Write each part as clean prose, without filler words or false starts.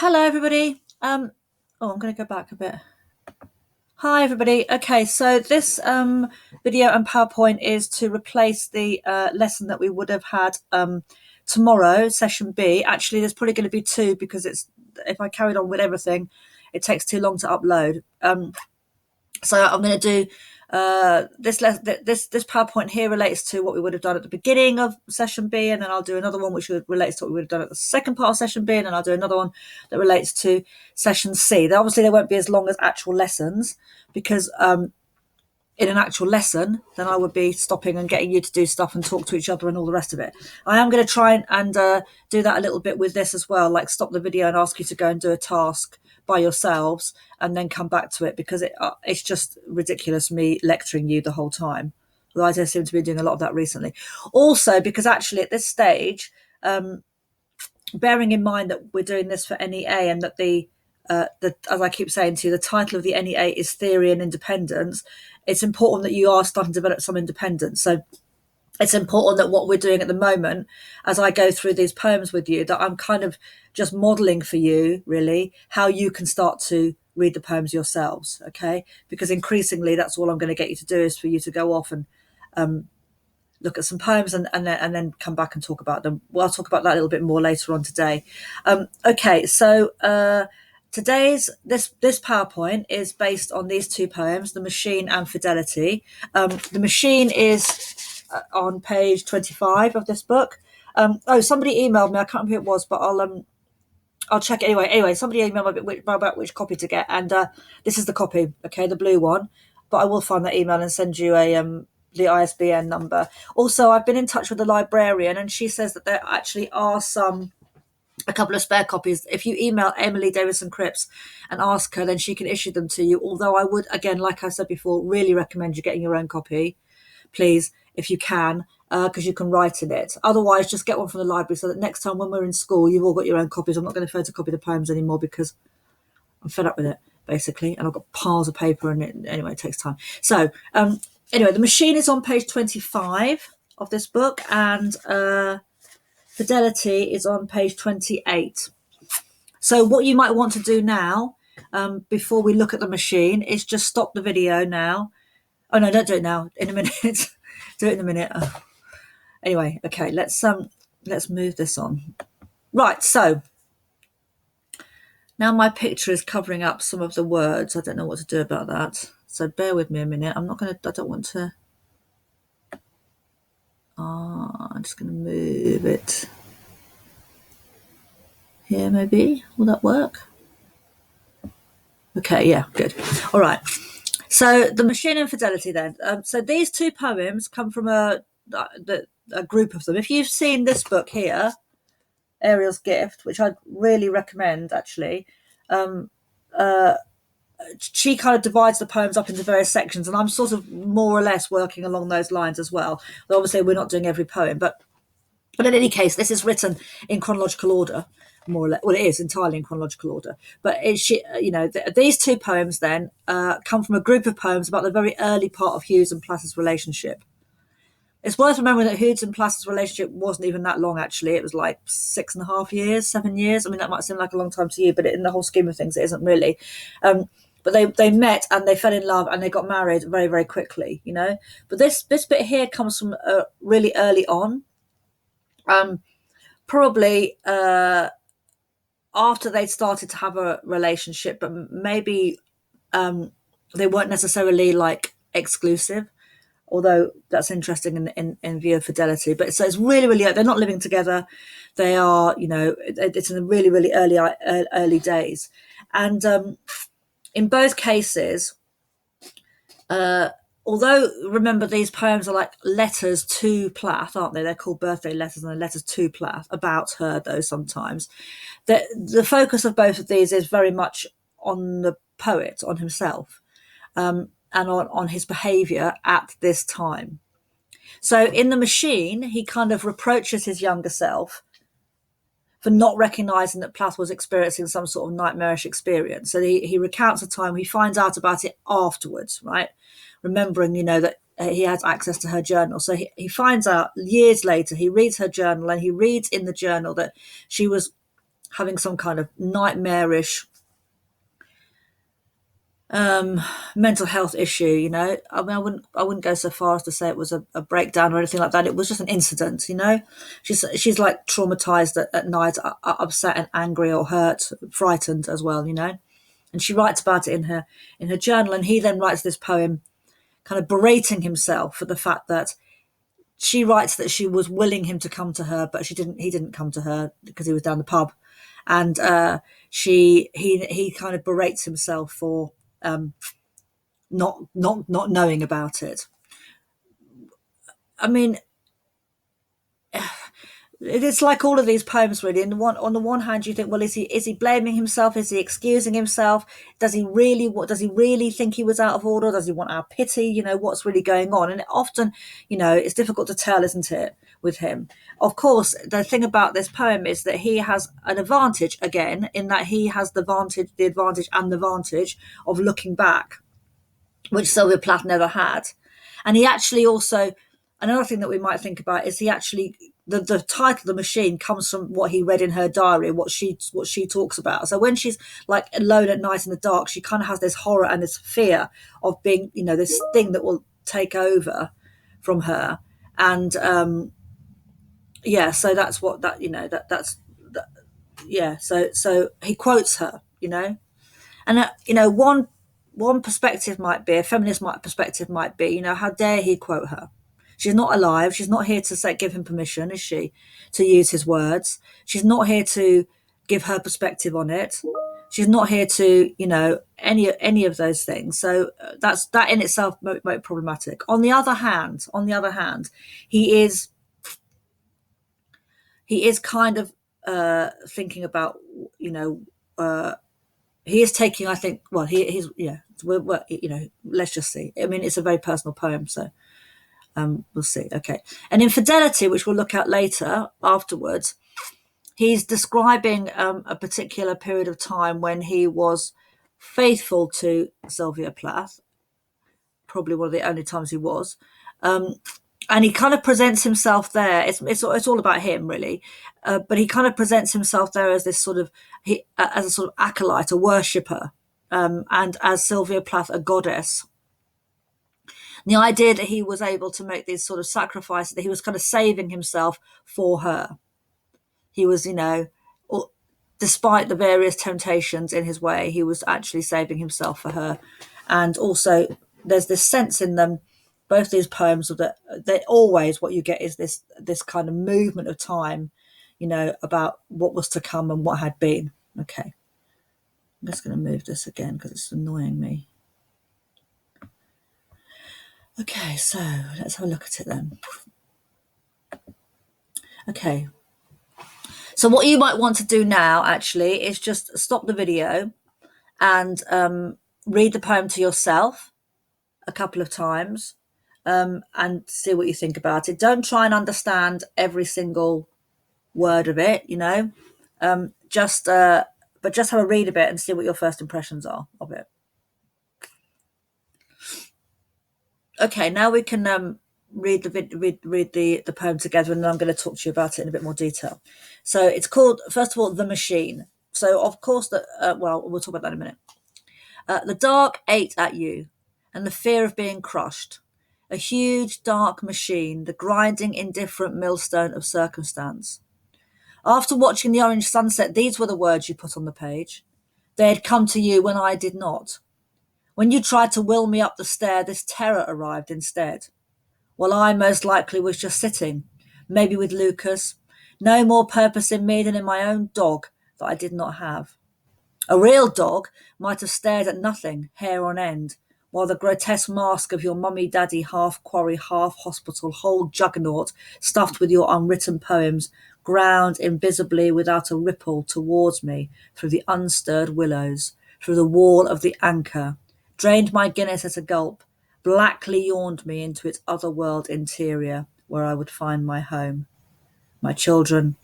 Hello, everybody. I'm going to go back a bit. Hi, everybody. Okay, so this video and PowerPoint is to replace the lesson that we would have had tomorrow, session B. Actually, there's probably going to be two because if I carried on with everything, it takes too long to upload. So I'm going to do this PowerPoint here relates to what we would have done at the beginning of session B, and then I'll do another one which relates to what we would have done at the second part of session B, and then I'll do another one that relates to session C. Obviously, they won't be as long as actual lessons because in an actual lesson, then I would be stopping and getting you to do stuff and talk to each other and all the rest of it. I am going to try and do that a little bit with this as well, like stop the video and ask you to go and do a task by yourselves and then come back to it, because it's just ridiculous me lecturing you the whole time. Although I seem to be doing a lot of that recently. Also, because actually at this stage, bearing in mind that we're doing this for NEA and that as I keep saying to you, the title of the NEA is Theory and Independence, it's important that you are starting to develop some independence. So it's important that what we're doing at the moment, as I go through these poems with you, that I'm kind of just modelling for you, really, how you can start to read the poems yourselves, okay? Because increasingly, that's all I'm going to get you to do is for you to go off and look at some poems and then come back and talk about them. Well, I'll talk about that a little bit more later on today. Okay, so today's this PowerPoint is based on these two poems, The Machine and Fidelity. The Machine is on page 25 of this book. Somebody emailed me. I can't remember who it was, but I'll check it anyway. Anyway, somebody emailed me about which copy to get, and this is the copy, okay, the blue one. But I will find that email and send you the ISBN number. Also, I've been in touch with the librarian, and she says that there actually are a couple of spare copies. If you email Emily Davison Cripps and ask her, then she can issue them to you. Although I would, again, like I said before, really recommend you getting your own copy, please, if you can, because you can write in it. Otherwise, just get one from the library so that next time when we're in school, you've all got your own copies. I'm not going to photocopy the poems anymore because I'm fed up with it, basically, and I've got piles of paper, and it takes time. So anyway, The Machine is on page 25 of this book, and Fidelity is on page 28. So what you might want to do now, before we look at The Machine, is just stop the video now. Oh no, don't do it now. In a minute. Do it in a minute. Oh. Anyway, okay, let's move this on. Right, so now my picture is covering up some of the words. I don't know what to do about that. So bear with me a minute. I don't want to. I'm just going to move it here, maybe. Will that work? Okay, yeah, good. All right. So The Machine and Fidelity then. So these two poems come from a group of them. If you've seen this book here, Ariel's Gift, which I'd really recommend, actually, she kind of divides the poems up into various sections, and I'm sort of more or less working along those lines as well. Though obviously we're not doing every poem, but in any case, this is written in chronological order, more or less. Well, it is entirely in chronological order. But these two poems then come from a group of poems about the very early part of Hughes and Platt's relationship. It's worth remembering that Hughes and Platt's relationship wasn't even that long, actually. It was like 6.5 years, 7 years. I mean, that might seem like a long time to you, but in the whole scheme of things, it isn't really. But they met and they fell in love and they got married very, very quickly, you know. But this bit here comes from really early on. Probably after they'd started to have a relationship, but maybe they weren't necessarily like exclusive, although that's interesting in view of Fidelity. But so it's really, really, they're not living together. They are, you know, it's in the really, really early days. And in both cases, although, remember, these poems are like letters to Plath, aren't they? They're called birthday letters, and they're letters to Plath, about her, though, sometimes. The focus of both of these is very much on the poet, on himself, and on his behaviour at this time. So in The Machine, he kind of reproaches his younger self for not recognising that Plath was experiencing some sort of nightmarish experience. So he recounts a time, he finds out about it afterwards, right? Remembering, you know, that he has access to her journal. So he finds out years later, he reads her journal, and he reads in the journal that she was having some kind of nightmarish mental health issue. I mean, I wouldn't go so far as to say it was a breakdown or anything like that. It was just an incident. She's like traumatized at night, upset and angry or hurt, frightened as well. And she writes about it in her journal, and he then writes this poem kind of berating himself for the fact that she writes that she was willing him to come to her, but he didn't come to her because he was down the pub. And he kind of berates himself for not knowing about it. I mean, it's like all of these poems, really. And on the one hand, you think, well, is he blaming himself? Is he excusing himself? Does he really think he was out of order? Does he want our pity? What's really going on? And often, it's difficult to tell, isn't it, with him? Of course, the thing about this poem is that he has an advantage again, in that he has the advantage and the vantage of looking back, which Sylvia Plath never had. And he actually also, another thing that we might think about is the title, The Machine, comes from what he read in her diary, what she talks about. So when she's like alone at night in the dark, she kind of has this horror and this fear of being, this thing that will take over from her. And so that's what so he quotes her, and one perspective might be, a feminist perspective might be, how dare he quote her? She's not alive. She's not here to give him permission, is she, to use his words? She's not here to give her perspective on it. She's not here to, any of those things. So that in itself might be problematic. On the other hand, he is kind of thinking about, he is taking, I think, well, he's let's just see. I mean, it's a very personal poem, so we'll see. Okay. And in Fidelity, which we'll look at later afterwards, he's describing a particular period of time when he was faithful to Sylvia Plath, probably one of the only times he was. And he kind of presents himself there. It's all about him, really. But he kind of presents himself there as this sort of as a sort of acolyte, a worshipper, and as Sylvia Plath, a goddess. And the idea that he was able to make these sort of sacrifices, that he was kind of saving himself for her. He was, despite the various temptations in his way, he was actually saving himself for her. And also, there's this sense in them, both these poems, that always what you get is this kind of movement of time, about what was to come and what had been. Okay. I'm just going to move this again because it's annoying me. Okay, so let's have a look at it then. Okay. So what you might want to do now, actually, is just stop the video and read the poem to yourself a couple of times and see what you think about it. Don't try and understand every single word of it, just have a read of it and see what your first impressions are of it. Okay, now we can read the poem together, and then I'm going to talk to you about it in a bit more detail. So it's called, first of all, The Machine. So of course we'll talk about that in a minute. The dark ate at you, and the fear of being crushed. A huge dark machine, the grinding indifferent millstone of circumstance. After watching the orange sunset, these were the words you put on the page. They had come to you when I did not. When you tried to will me up the stair, this terror arrived instead. While I most likely was just sitting, maybe with Lucas, no more purpose in me than in my own dog that I did not have. A real dog might have stared at nothing, hair on end, while the grotesque mask of your mummy-daddy half-quarry, half-hospital, whole juggernaut, stuffed with your unwritten poems, ground invisibly without a ripple towards me through the unstirred willows, through the wall of the anchor, drained my Guinness at a gulp, blackly yawned me into its other-world interior, where I would find my home, my children,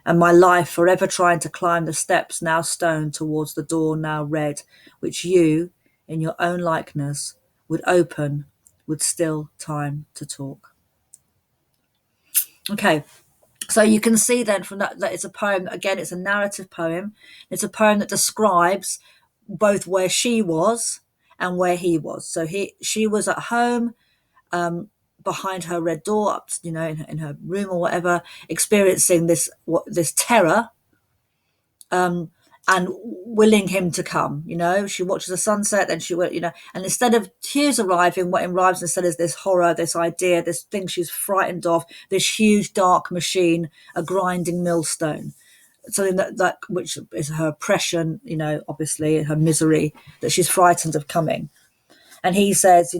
and my life forever trying to climb the steps now stone towards the door now red, which you, in your own likeness, would open with still time to talk. Okay, So you can see then from that it's a poem. Again, it's a narrative poem. It's a poem that describes both where she was and where he was. So she was at home, behind her red door, up, in her room or whatever, experiencing this terror, and willing him to come. She watches the sunset, and she will, and instead of tears arriving, what arrives instead is this horror, this idea, this thing she's frightened of, this huge dark machine, a grinding millstone, something that which is her oppression, obviously her misery, that she's frightened of coming. And he says,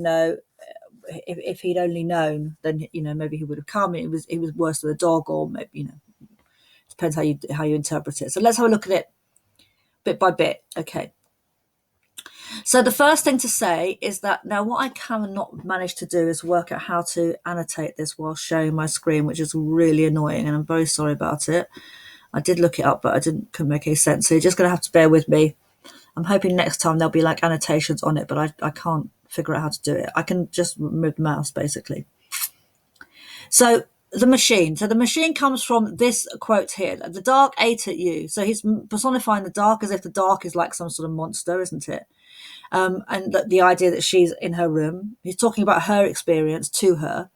if he'd only known, then maybe he would have come. It was worse than a dog, or maybe depends how you interpret it. So let's have a look at it bit by bit. Okay. So the first thing to say is that now what I cannot manage to do is work out how to annotate this while showing my screen, which is really annoying, and I'm very sorry about it. I did look it up, but couldn't make any sense. So you're just going to have to bear with me. I'm hoping next time there'll be like annotations on it, but I can't figure out how to do it. I can just move the mouse basically. So the machine. So the machine comes from this quote here. The dark ate at you. So he's personifying the dark as if the dark is like some sort of monster, isn't it? And the idea that she's in her room. He's talking about her experience to her.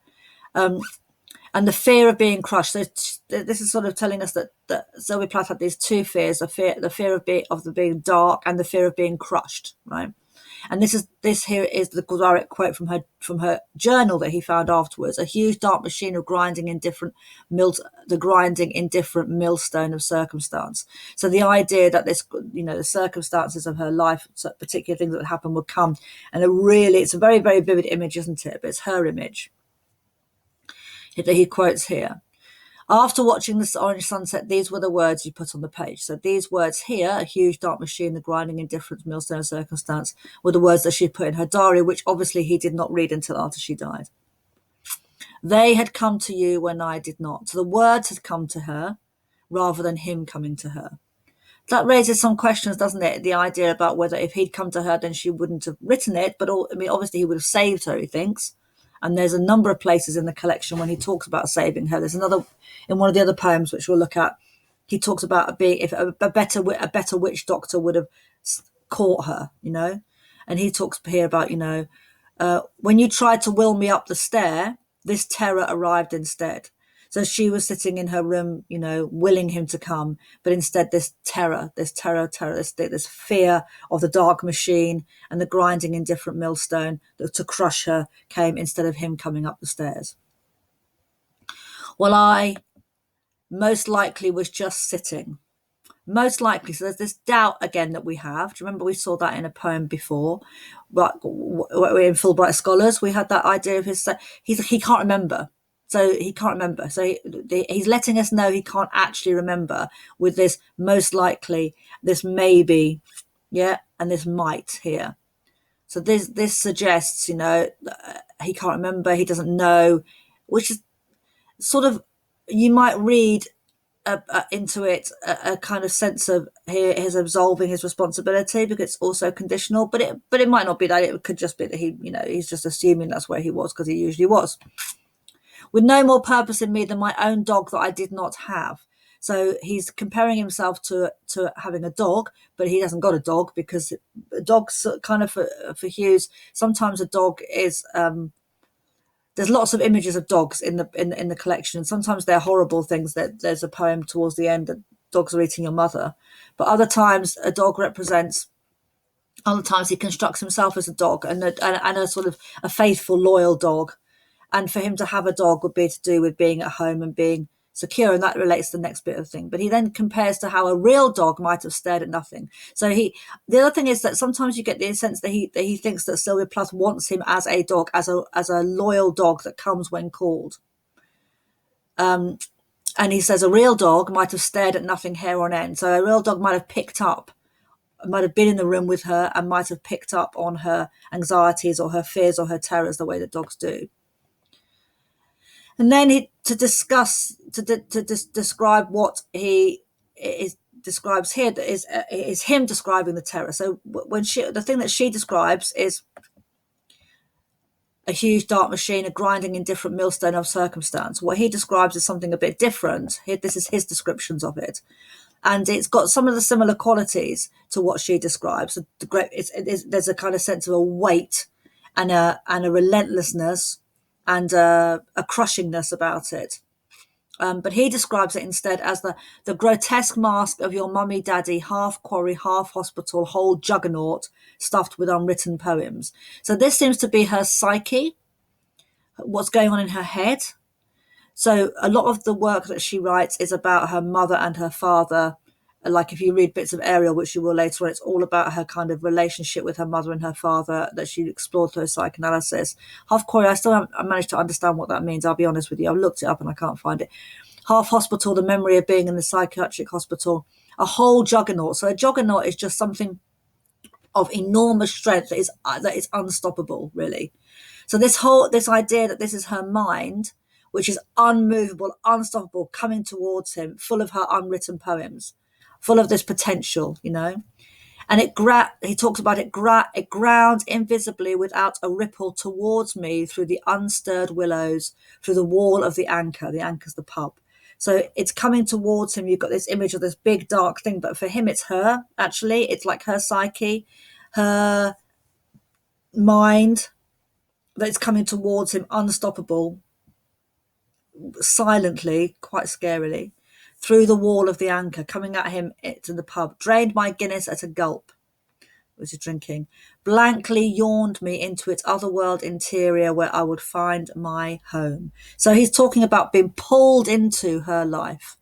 And the fear of being crushed. So this is sort of telling us that Sylvia Plath had these two fears: the fear of being dark, and the fear of being crushed, right? And this here is the direct quote from her journal that he found afterwards: a huge dark machine of grinding in different millstone of circumstance. So the idea that this, the circumstances of her life, particular things that happen, would come, and it's a very, very vivid image, isn't it? But it's her image that he quotes here. After watching this orange sunset, these were the words you put on the page. So these words here, a huge dark machine, the grinding indifference, millstone of circumstance, were the words that she put in her diary, which obviously he did not read until after she died. They had come to you when I did not. So the words had come to her rather than him coming to her. That raises some questions, doesn't it? The idea about whether if he'd come to her, then she wouldn't have written it. But obviously he would have saved her, he thinks. And there's a number of places in the collection when he talks about saving her. There's another in one of the other poems which we'll look at. He talks about being if a better witch doctor would have caught her, And he talks here about when you tried to will me up the stair, this terror arrived instead. So she was sitting in her room, willing him to come, but instead this terror, this fear of the dark machine and the grinding indifferent millstone to crush her came instead of him coming up the stairs. Well, I most likely was just sitting. Most likely. So there's this doubt again that we have. Do you remember we saw that in a poem before? But in Fulbright Scholars, we had that idea of he can't remember. So he can't remember. So he's letting us know he can't actually remember with this most likely, this maybe, and this might here. So this suggests, he can't remember, he doesn't know, which is sort of, you might read into it a kind of sense of his absolving his responsibility because it's also conditional, but it might not be that. It could just be that he's just assuming that's where he was because he usually was. With no more purpose in me than my own dog that I did not have. So he's comparing himself to having a dog, but he hasn't got a dog because dogs kind of for Hughes. Sometimes a dog is. There's lots of images of dogs in the collection, and sometimes they're horrible things. There's a poem towards the end that dogs are eating your mother, but other times a dog represents. Other times he constructs himself as a dog and a sort of a faithful, loyal dog. And for him to have a dog would be to do with being at home and being secure, and that relates to the next bit of thing. But he then compares to how a real dog might have stared at nothing. So the other thing is that sometimes you get the sense that he thinks that Sylvia Plath wants him as a dog, as a loyal dog that comes when called. And he says a real dog might have stared at nothing hair on end. So a real dog might have been in the room with her and might have picked up on her anxieties or her fears or her terrors the way that dogs do. And then to describe what he describes here is him describing the terror. So when the thing that she describes is a huge dark machine, a grinding indifferent millstone of circumstance. What he describes is something a bit different. This is his descriptions of it. And it's got some of the similar qualities to what she describes. There's a kind of sense of a weight and a relentlessness and a crushingness about it. But he describes it instead as the grotesque mask of your mummy daddy, half quarry, half hospital, whole juggernaut stuffed with unwritten poems. So this seems to be her psyche, what's going on in her head. So a lot of the work that she writes is about her mother and her father. Like if you read bits of Ariel, which you will later on, it's all about her kind of relationship with her mother and her father that she explored through psychoanalysis. Half quarry, I still haven't managed to understand what that means. I'll be honest with you. I've looked it up and I can't find it. Half hospital, the memory of being in the psychiatric hospital. A whole juggernaut. So a juggernaut is just something of enormous strength that is unstoppable, really. So this idea that this is her mind, which is unmovable, unstoppable, coming towards him, full of her unwritten poems, full of this potential, and he talks about it grounds invisibly without a ripple towards me through the unstirred willows, through the wall of the anchor's the pub. So it's coming towards him. You've got this image of this big dark thing, but for him it's her. Actually, it's like her psyche, her mind, that's coming towards him, unstoppable, silently, quite scarily, through the wall of the anchor, coming at him to the pub. Drained my Guinness at a gulp, which is drinking. Blankly yawned me into its otherworld interior where I would find my home. So he's talking about being pulled into her life,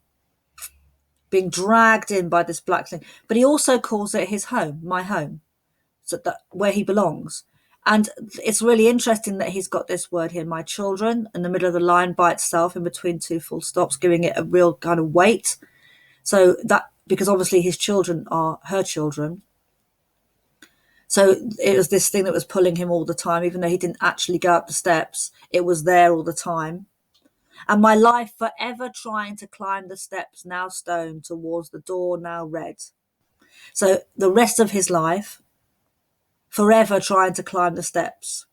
being dragged in by this black thing. But he also calls it his home, my home, so that where he belongs. And it's really interesting that he's got this word here, my children, in the middle of the line by itself, in between two full stops, giving it a real kind of weight. So that, because obviously his children are her children. So it was this thing that was pulling him all the time, even though he didn't actually go up the steps. It was there all the time. And my life forever trying to climb the steps, now stone, towards the door, now red. So the rest of his life, forever trying to climb the steps,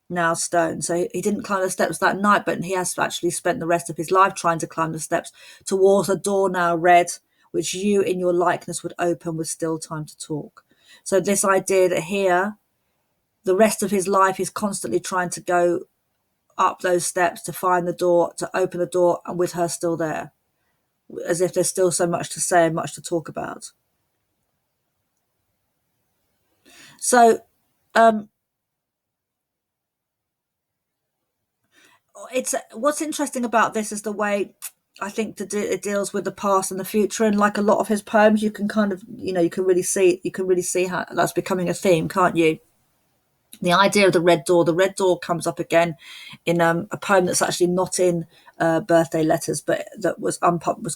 now stone. So he didn't climb the steps that night, but he has actually spent the rest of his life trying to climb the steps towards a door now red, which you in your likeness would open with still time to talk. So this idea that here, the rest of his life, he's constantly trying to go up those steps to find the door, to open the door, and with her still there, as if there's still so much to say and much to talk about. So it's what's interesting about this is the way I think it deals with the past and the future, and like a lot of his poems, you can kind of you can really see how that's becoming a theme, can't you? The idea of the red door comes up again in a poem that's actually not in Birthday Letters, but that was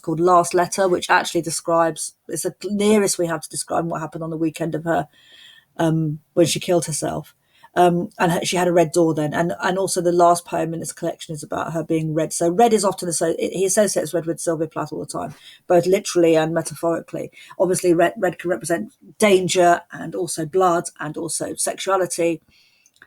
called Last Letter, which actually describes, it's the nearest we have to describe what happened on the weekend of her when she killed herself. And she had a red door then, and also the last poem in this collection is about her being red. So red is often he associates red with Sylvia Plath all the time, both literally and metaphorically. Obviously, red can represent danger and also blood and also sexuality.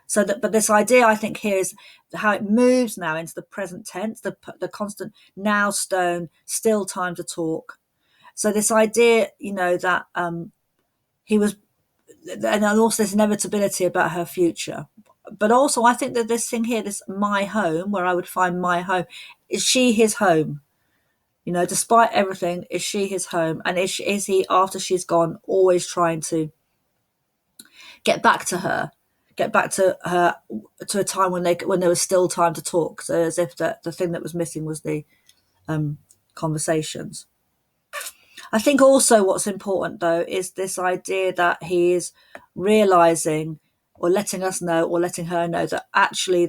So but this idea, I think, here is how it moves now into the present tense, the constant now stone, still time to talk. So this idea, that he was. And also this inevitability about her future. But also I think that this thing here, this my home, where I would find my home, is she his home? Despite everything, is she his home? And is he, after she's gone, always trying to get back to her to a time when there was still time to talk? So as if the thing that was missing was the conversations. I think also what's important, though, is this idea that he is realising or letting us know or letting her know that actually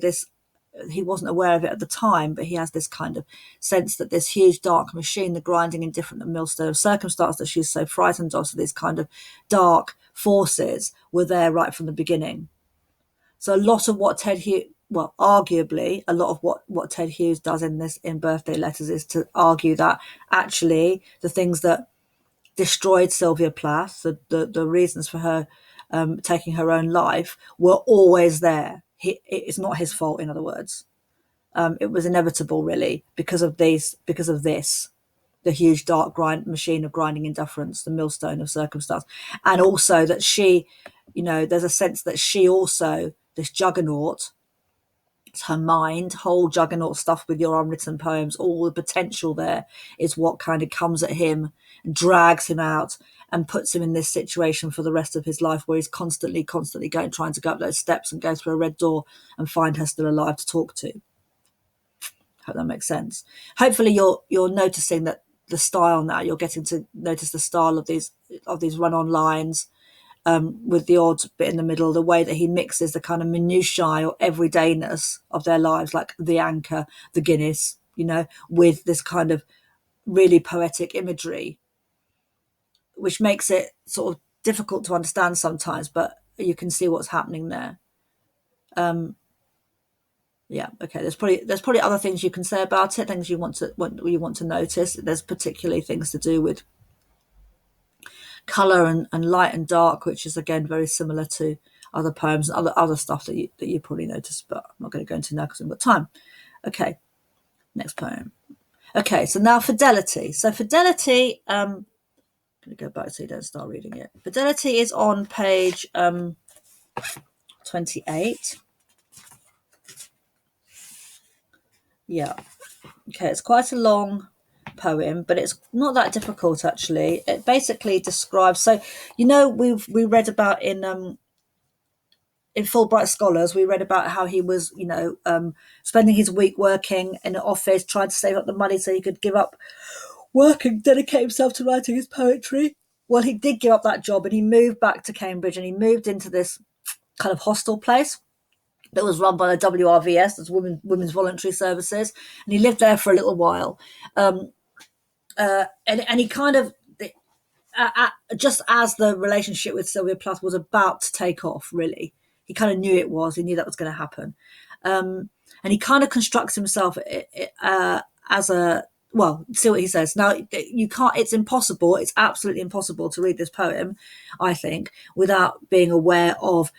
he wasn't aware of it at the time, but he has this kind of sense that this huge dark machine, the grinding indifferent millstone of circumstance that she's so frightened of, so these kind of dark forces were there right from the beginning. So a lot of what arguably a lot of what Ted Hughes does in Birthday Letters is to argue that actually the things that destroyed Sylvia Plath, the reasons for her taking her own life, were always there. it's not his fault, in other words. It was inevitable, really, because of this, the huge dark machine of grinding indifference, the millstone of circumstance. And also that she, there's a sense that she also, this juggernaut, it's her mind, whole juggernaut stuff with your unwritten poems, all the potential there is what kind of comes at him and drags him out and puts him in this situation for the rest of his life, where he's constantly trying to go up those steps and go through a red door and find her still alive to talk to. Hope that makes sense. Hopefully you're noticing that the style now, you're getting to notice the style of these run-on lines, with the odd bit in the middle, the way that he mixes the kind of minutiae or everydayness of their lives, like the anchor, the Guinness, with this kind of really poetic imagery, which makes it sort of difficult to understand sometimes, but you can see what's happening there. Yeah, okay. There's probably other things you can say about it, things you want to notice. There's particularly things to do with color and light and dark, which is again very similar to other poems and other stuff that you probably noticed, but I'm not going to go into now because we've got time. Okay, next poem. Okay, so now Fidelity. So Fidelity, I'm going to go back so you don't start reading it. Fidelity is on page 28. Yeah. Okay, it's quite a long poem, but it's not that difficult actually. It basically describes, so we read about in Fulbright Scholars, we read about how he was spending his week working in an office, trying to save up the money so he could give up work and dedicate himself to writing his poetry. Well, he did give up that job and he moved back to Cambridge and he moved into this kind of hostel place that was run by the WRVS, that's Women's Voluntary Services, and he lived there for a little while. And he kind of, just as the relationship with Sylvia Plath was about to take off, really, he kind of knew it was. He knew that was going to happen. And he kind of constructs himself as a, well, see what he says. Now, you can't, it's impossible, it's absolutely impossible to read this poem, I think, without being aware of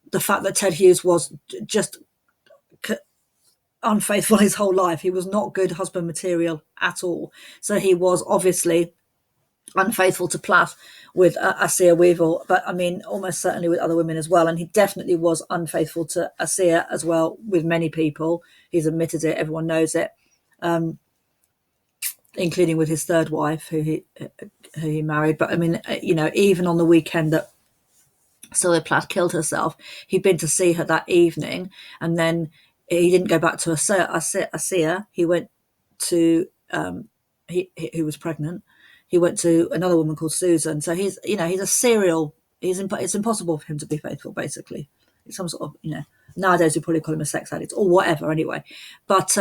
the fact that Ted Hughes was just unfaithful his whole life. He was not good husband material at all. So he was obviously unfaithful to Plath with Assia Weevil, but I mean almost certainly with other women as well. And he definitely was unfaithful to Assia as well with many people. He's admitted it, everyone knows it, including with his third wife who he married. But I mean, even on the weekend that Sylvia Plath killed herself, he'd been to see her that evening, and then he didn't go back to Assia. He went to who was pregnant. He went to another woman called Susan. So he's a serial. It's impossible for him to be faithful. Basically, it's some sort of nowadays we probably call him a sex addict or whatever. Anyway, but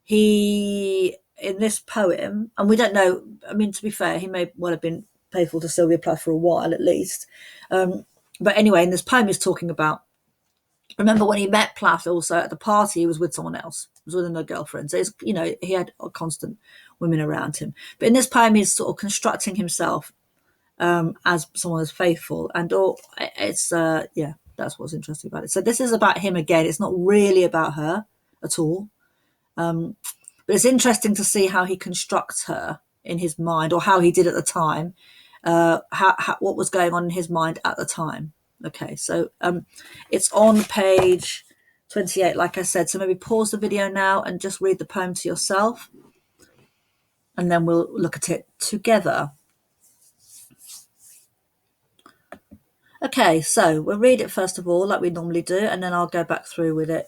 he in this poem, and we don't know. I mean, to be fair, he may well have been faithful to Sylvia Plath for a while at least. But anyway, in this poem, he's talking about. Remember when he met Plath also at the party, he was with someone else. He was with another girlfriend. So he had constant women around him. But in this poem, he's sort of constructing himself as someone who's faithful. And it's, that's what's interesting about it. So this is about him again. It's not really about her at all. But it's interesting to see how he constructs her in his mind, or how he did at the time, what was going on in his mind at the time. Okay, so it's on page 28, like I said. So maybe pause the video now and just read the poem to yourself, and then we'll look at it together. Okay, so we'll read it first of all, like we normally do, and then I'll go back through with it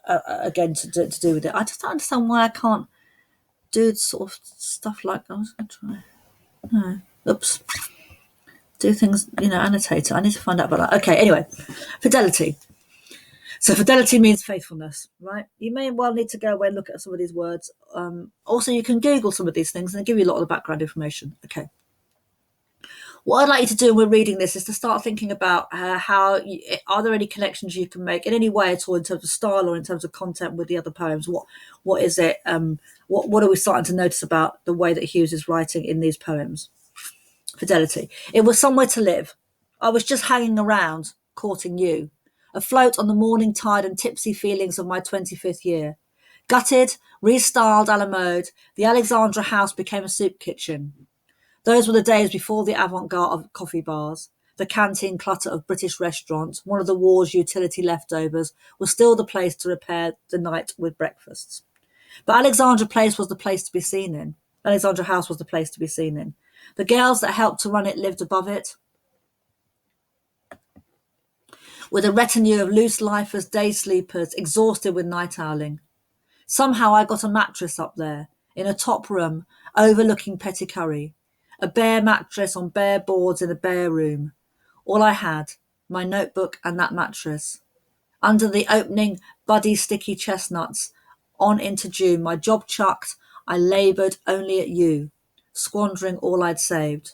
again to do with it. I just don't understand why I can't do sort of stuff like I was going to try. No, oops. Do things, annotate it. I need to find out about that. Okay, anyway, Fidelity. So fidelity means faithfulness, right? You may well need to go away and look at some of these words. Also, you can Google some of these things and they give you a lot of the background information. Okay. What I'd like you to do when we're reading this is to start thinking about are there any connections you can make in any way at all in terms of style or in terms of content with the other poems? What is it? What are we starting to notice about the way that Hughes is writing in these poems? Fidelity. It was somewhere to live. I was just hanging around, courting you, afloat on the morning tide and tipsy feelings of my 25th year. Gutted, restyled a la mode, the Alexandra house became a soup kitchen. Those were the days before the avant-garde of coffee bars. The canteen clutter of British restaurants, one of the war's utility leftovers, was still the place to repair the night with breakfasts. But Alexandra Place was the place to be seen in. Alexandra House was the place to be seen in. The girls that helped to run it lived above it, with a retinue of loose lifers, day sleepers, exhausted with night owling. Somehow I got a mattress up there, in a top room, overlooking Petticurry. A bare mattress on bare boards in a bare room. All I had, my notebook and that mattress. Under the opening, buddy sticky chestnuts, on into June, my job chucked, I laboured only at you, squandering all I'd saved.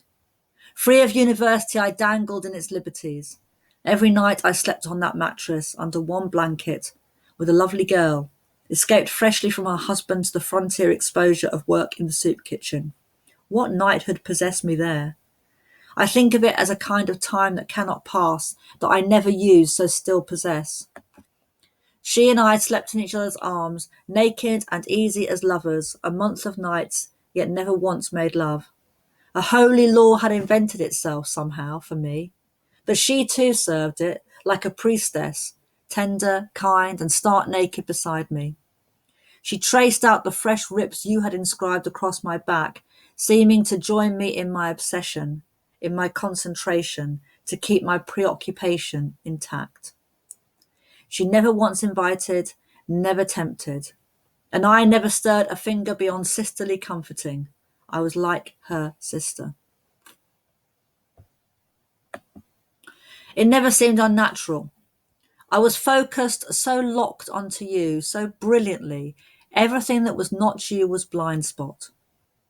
Free of university, I dangled in its liberties. Every night I slept on that mattress, under one blanket, with a lovely girl, escaped freshly from her husband to the frontier exposure of work in the soup kitchen. What knighthood possessed me there? I think of it as a kind of time that cannot pass, that I never use, so still possess. She and I slept in each other's arms, naked and easy as lovers, a month of nights, yet never once made love. A holy law had invented itself somehow for me, but she too served it, like a priestess, tender, kind, and stark naked beside me. She traced out the fresh rips you had inscribed across my back, seeming to join me in my obsession, in my concentration, to keep my preoccupation intact. She never once invited, never tempted, and I never stirred a finger beyond sisterly comforting. I was like her sister. It never seemed unnatural. I was focused, so locked onto you, so brilliantly. Everything that was not you was blind spot.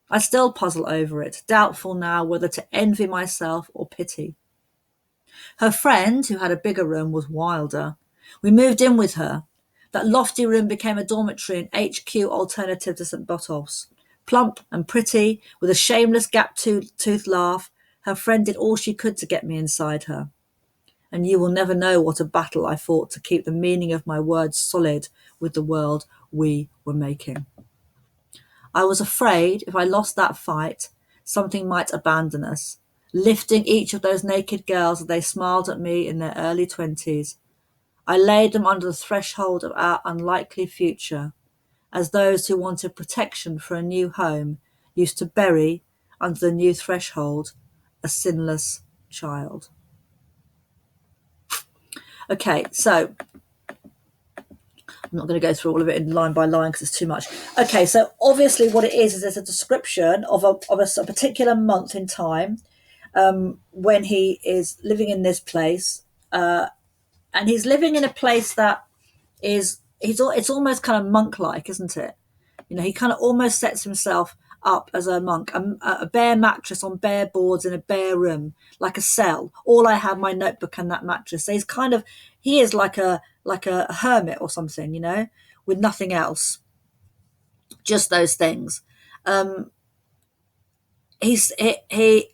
I still puzzle over it, doubtful now whether to envy myself or pity. Her friend, who had a bigger room, was wilder. We moved in with her. That lofty room became a dormitory, an HQ alternative to St. Botolph's. Plump and pretty, with a shameless gap-toothed laugh, her friend did all she could to get me inside her. And you will never know what a battle I fought to keep the meaning of my words solid with the world we were making. I was afraid if I lost that fight, something might abandon us, lifting each of those naked girls as they smiled at me in their early 20s. I laid them under the threshold of our unlikely future, as those who wanted protection for a new home used to bury under the new threshold a sinless child. Okay, so I'm not going to go through all of it in line by line because it's too much. Okay, so obviously what it is there's a description of a particular month in time when he is living in this place. And he's living in a place that it's almost kind of monk-like, isn't it? You know, he kind of almost sets himself up as a monk, a bare mattress on bare boards in a bare room, like a cell. All I have, my notebook and that mattress. So he is like a hermit or something, you know, with nothing else, just those things. He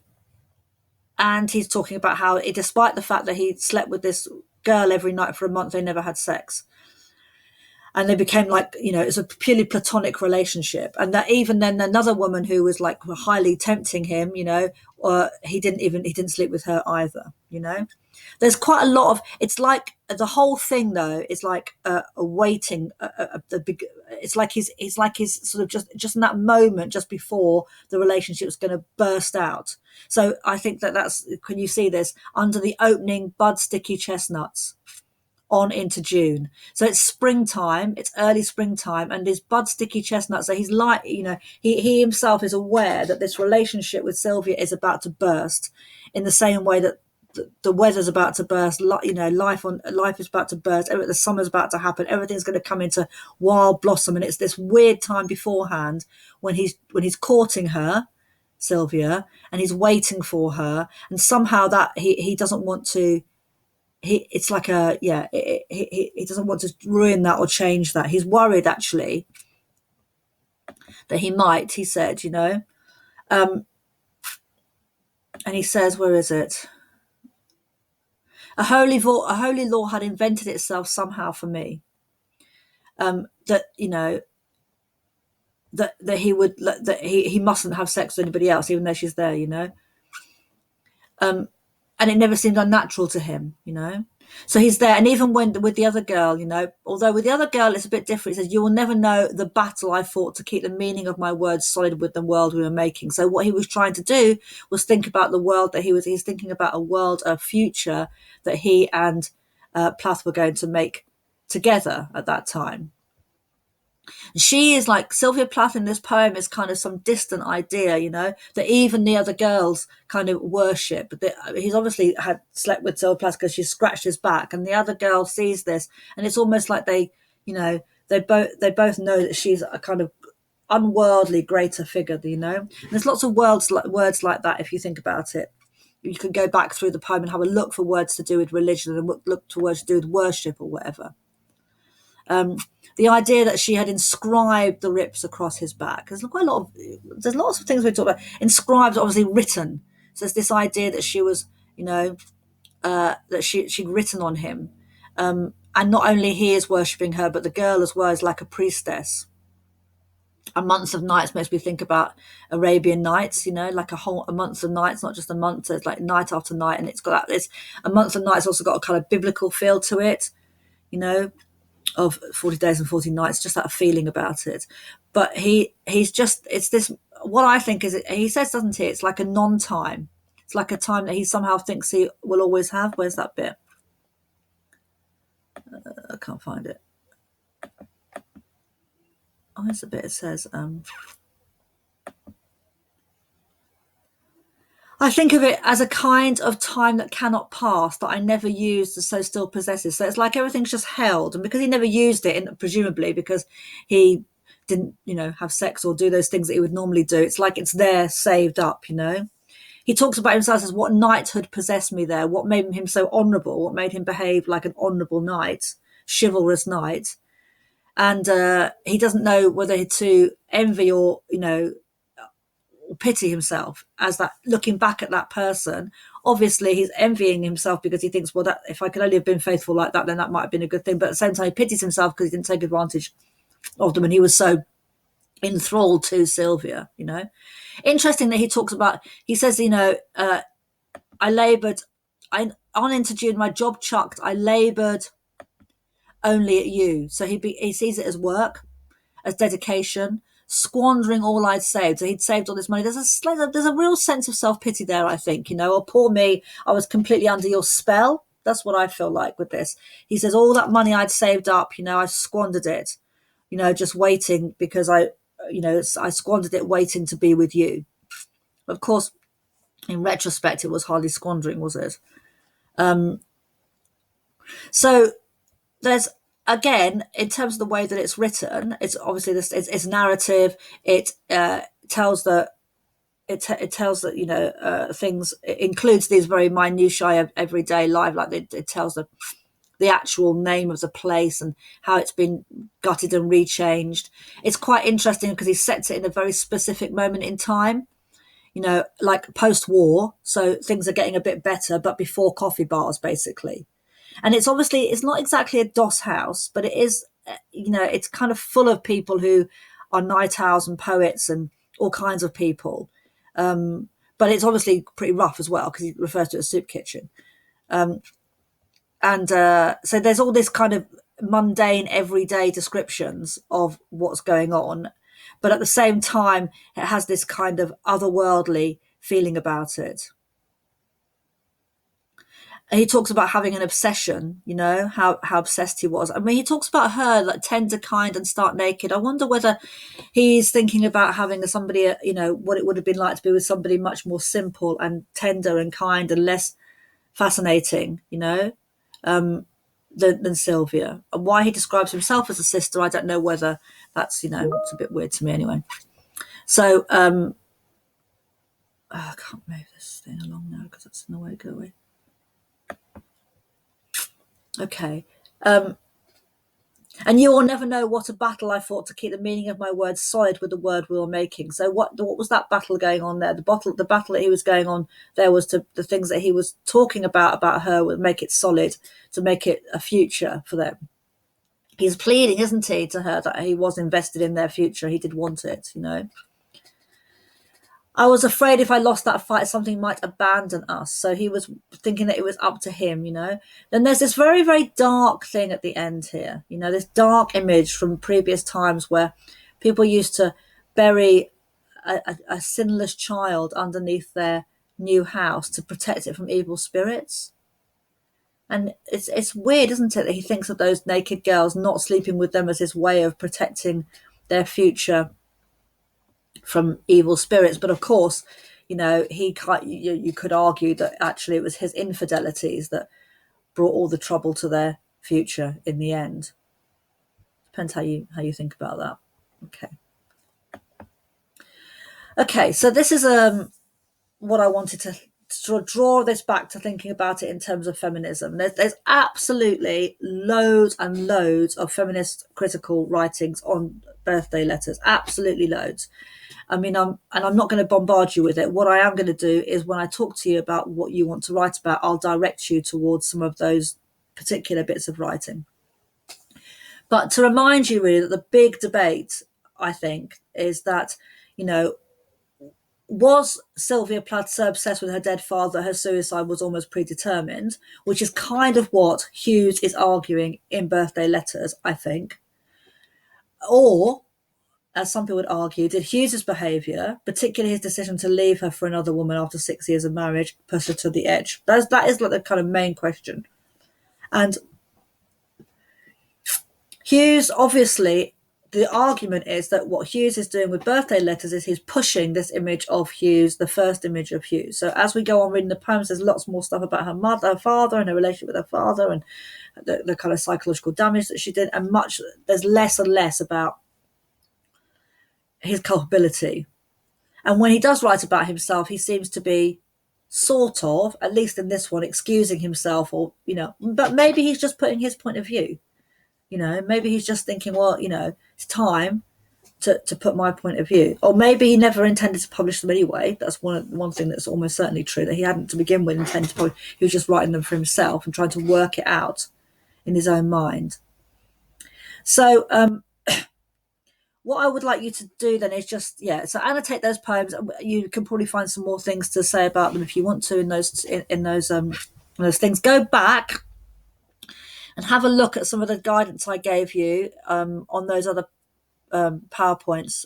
and he's talking about how, despite the fact that he slept with this girl every night for a month, they never had sex. And they became like, you know, it's a purely platonic relationship. And that even then another woman who was like highly tempting him, you know, he didn't sleep with her either, you know. There's quite a lot of, it's like the whole thing though is like a waiting, it's like he's sort of just in that moment just before the relationship was going to burst out. So I think that's, can you see this, under the opening bud sticky chestnuts, on into June. So it's springtime, it's early springtime, and these bud sticky chestnuts. So he's like, you know, he himself is aware that this relationship with Sylvia is about to burst in the same way that the weather's about to burst, you know, life is about to burst, the summer's about to happen, everything's going to come into wild blossom. And it's this weird time beforehand when he's courting her, Sylvia, and he's waiting for her, and somehow that he doesn't want to, it's like he doesn't want to ruin that or change that. He's worried actually that he said, you know, and he says, where is it? A holy law had invented itself somehow for me. That that he would that he mustn't have sex with anybody else, even though she's there. And it never seemed unnatural to him. So he's there, and even when with the other girl, although with the other girl it's a bit different. He says, "You will never know the battle I fought to keep the meaning of my words solid with the world we were making." So what he was trying to do was think about the world that he's thinking about, a future that he and Plath were going to make together at that time. She is like Sylvia Plath in this poem is kind of some distant idea, that even the other girls kind of worship. But he's obviously had slept with Sylvia Plath because she scratched his back, and the other girl sees this, and it's almost like they both know that she's a kind of unworldly greater figure. And there's lots of words like that if you think about it. You can go back through the poem and have a look for words to do with religion and look for words to do with worship or whatever. The idea that she had inscribed the rips across his back. There's lots of things we talk about. Inscribed, obviously written. So there's this idea that she was, that she'd written on him. And not only he is worshipping her, but the girl as well is like a priestess. And Months of Nights makes me think about Arabian Nights, like a month of nights, not just a month. So it's like night after night, and it's got this. A Month of Nights also got a kind of biblical feel to it, of 40 days and 40 nights, just that feeling about it. But he's just, it's this, what I think is, he says, doesn't he, it's like a non-time. It's like a time that he somehow thinks he will always have. Where's that bit? I can't find it. Oh, there's a bit, it says, I think of it as a kind of time that cannot pass, that I never used, and so still possesses. So it's like everything's just held. And because he never used it, and presumably because he didn't, have sex or do those things that he would normally do, it's like it's there saved up. He talks about himself as what knighthood possessed me there, what made him so honourable, what made him behave like an honourable knight, chivalrous knight. And he doesn't know whether to envy or, pity himself as that, looking back at that person. Obviously he's envying himself because he thinks, well, that if I could only have been faithful like that, then that might have been a good thing. But at the same time he pities himself because he didn't take advantage of them, and he was so enthralled to Sylvia. Interesting that he says, I laboured, on into June, my job chucked, I laboured only at you. So he sees it as work, as dedication, squandering all I'd saved. So he'd saved all this money. There's a real sense of self-pity there, I think. Oh, poor me, I was completely under your spell. That's what I feel like with this. He says, all that money I'd saved up, I squandered it, just waiting because I squandered it waiting to be with you. Of course, in retrospect, it was hardly squandering, was it? So there's, again, in terms of the way that it's written, it's obviously this. It's narrative. It tells that it tells that things. It includes these very minutiae of everyday life, like it tells the actual name of the place and how it's been gutted and rechanged. It's quite interesting because he sets it in a very specific moment in time. Like post-war, so things are getting a bit better, but before coffee bars, basically. And it's not exactly a doss house, but it is, it's kind of full of people who are night owls and poets and all kinds of people. But it's obviously pretty rough as well because he refers to it as a soup kitchen. So there's all this kind of mundane, everyday descriptions of what's going on. But at the same time, it has this kind of otherworldly feeling about it. He talks about having an obsession, how obsessed he was. I mean, he talks about her like tender, kind, and stark naked. I wonder whether he's thinking about having somebody, what it would have been like to be with somebody much more simple and tender and kind and less fascinating, than Sylvia. And why he describes himself as a sister, I don't know whether that's, it's a bit weird to me anyway. So, I can't move this thing along now because that's in the way. Go away. Okay. And you will never know what a battle I fought to keep the meaning of my words solid with the word we were making. So what was that battle going on there? The battle that he was going on there was to the things that he was talking about her would make it solid, to make it a future for them. He's pleading, isn't he, to her that he was invested in their future. He did want it, you know. I was afraid if I lost that fight, something might abandon us. So he was thinking that it was up to him, you know. Then there's this very, very dark thing at the end here, you know, this dark image from previous times where people used to bury a sinless child underneath their new house to protect it from evil spirits. And it's weird, isn't it, that he thinks of those naked girls not sleeping with them as his way of protecting their future from evil spirits. But of course, you know, he can't, you could argue that actually it was his infidelities that brought all the trouble to their future in the end. Depends how you think about that. Okay, so this is what I wanted to sort of draw this back to thinking about it in terms of feminism. There's absolutely loads and loads of feminist critical writings on birthday letters, absolutely loads. I mean, I'm not going to bombard you with it. What I am going to do is when I talk to you about what you want to write about, I'll direct you towards some of those particular bits of writing. But to remind you really that the big debate, I think, is that, you know, was Sylvia Plath so obsessed with her dead father her suicide was almost predetermined, which is kind of what Hughes is arguing in Birthday Letters, I think. Or, as some people would argue, did Hughes's behaviour, particularly his decision to leave her for another woman after 6 years of marriage, push her to the edge? That is like the kind of main question. And Hughes, obviously, the argument is that what Hughes is doing with Birthday Letters is he's pushing this image of Hughes, the first image of Hughes. So as we go on reading the poems, there's lots more stuff about her father, and her relationship with her father, and the kind of psychological damage that she did, and there's less and less about his culpability. And when he does write about himself, he seems to be sort of, at least in this one, excusing himself, or, you know, but maybe he's just putting his point of view. You know, maybe he's just thinking, well, you know, it's time to put my point of view. Or maybe he never intended to publish them anyway. That's one thing that's almost certainly true, that he hadn't to begin with intended to publish. He was just writing them for himself and trying to work it out in his own mind. So what I would like you to do then is just, so annotate those poems. You can probably find some more things to say about them if you want to in those things. Go back and have a look at some of the guidance I gave you on those other PowerPoints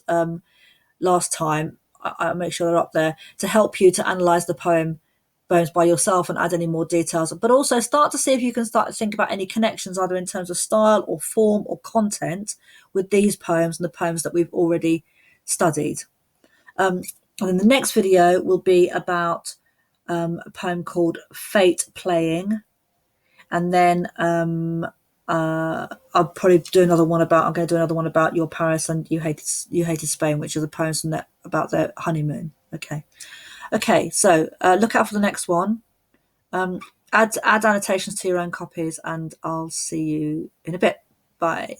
last time. I'll make sure they're up there to help you to analyse the poems by yourself and add any more details, but also start to see if you can start to think about any connections either in terms of style or form or content with these poems and the poems that we've already studied. And then the next video will be about a poem called Fate Playing. And then I'll probably do another one about, I'm going to do another one about Your Paris and You Hated Spain, which are the poems from about their honeymoon. Okay, so look out for the next one. Add annotations to your own copies, and I'll see you in a bit. Bye.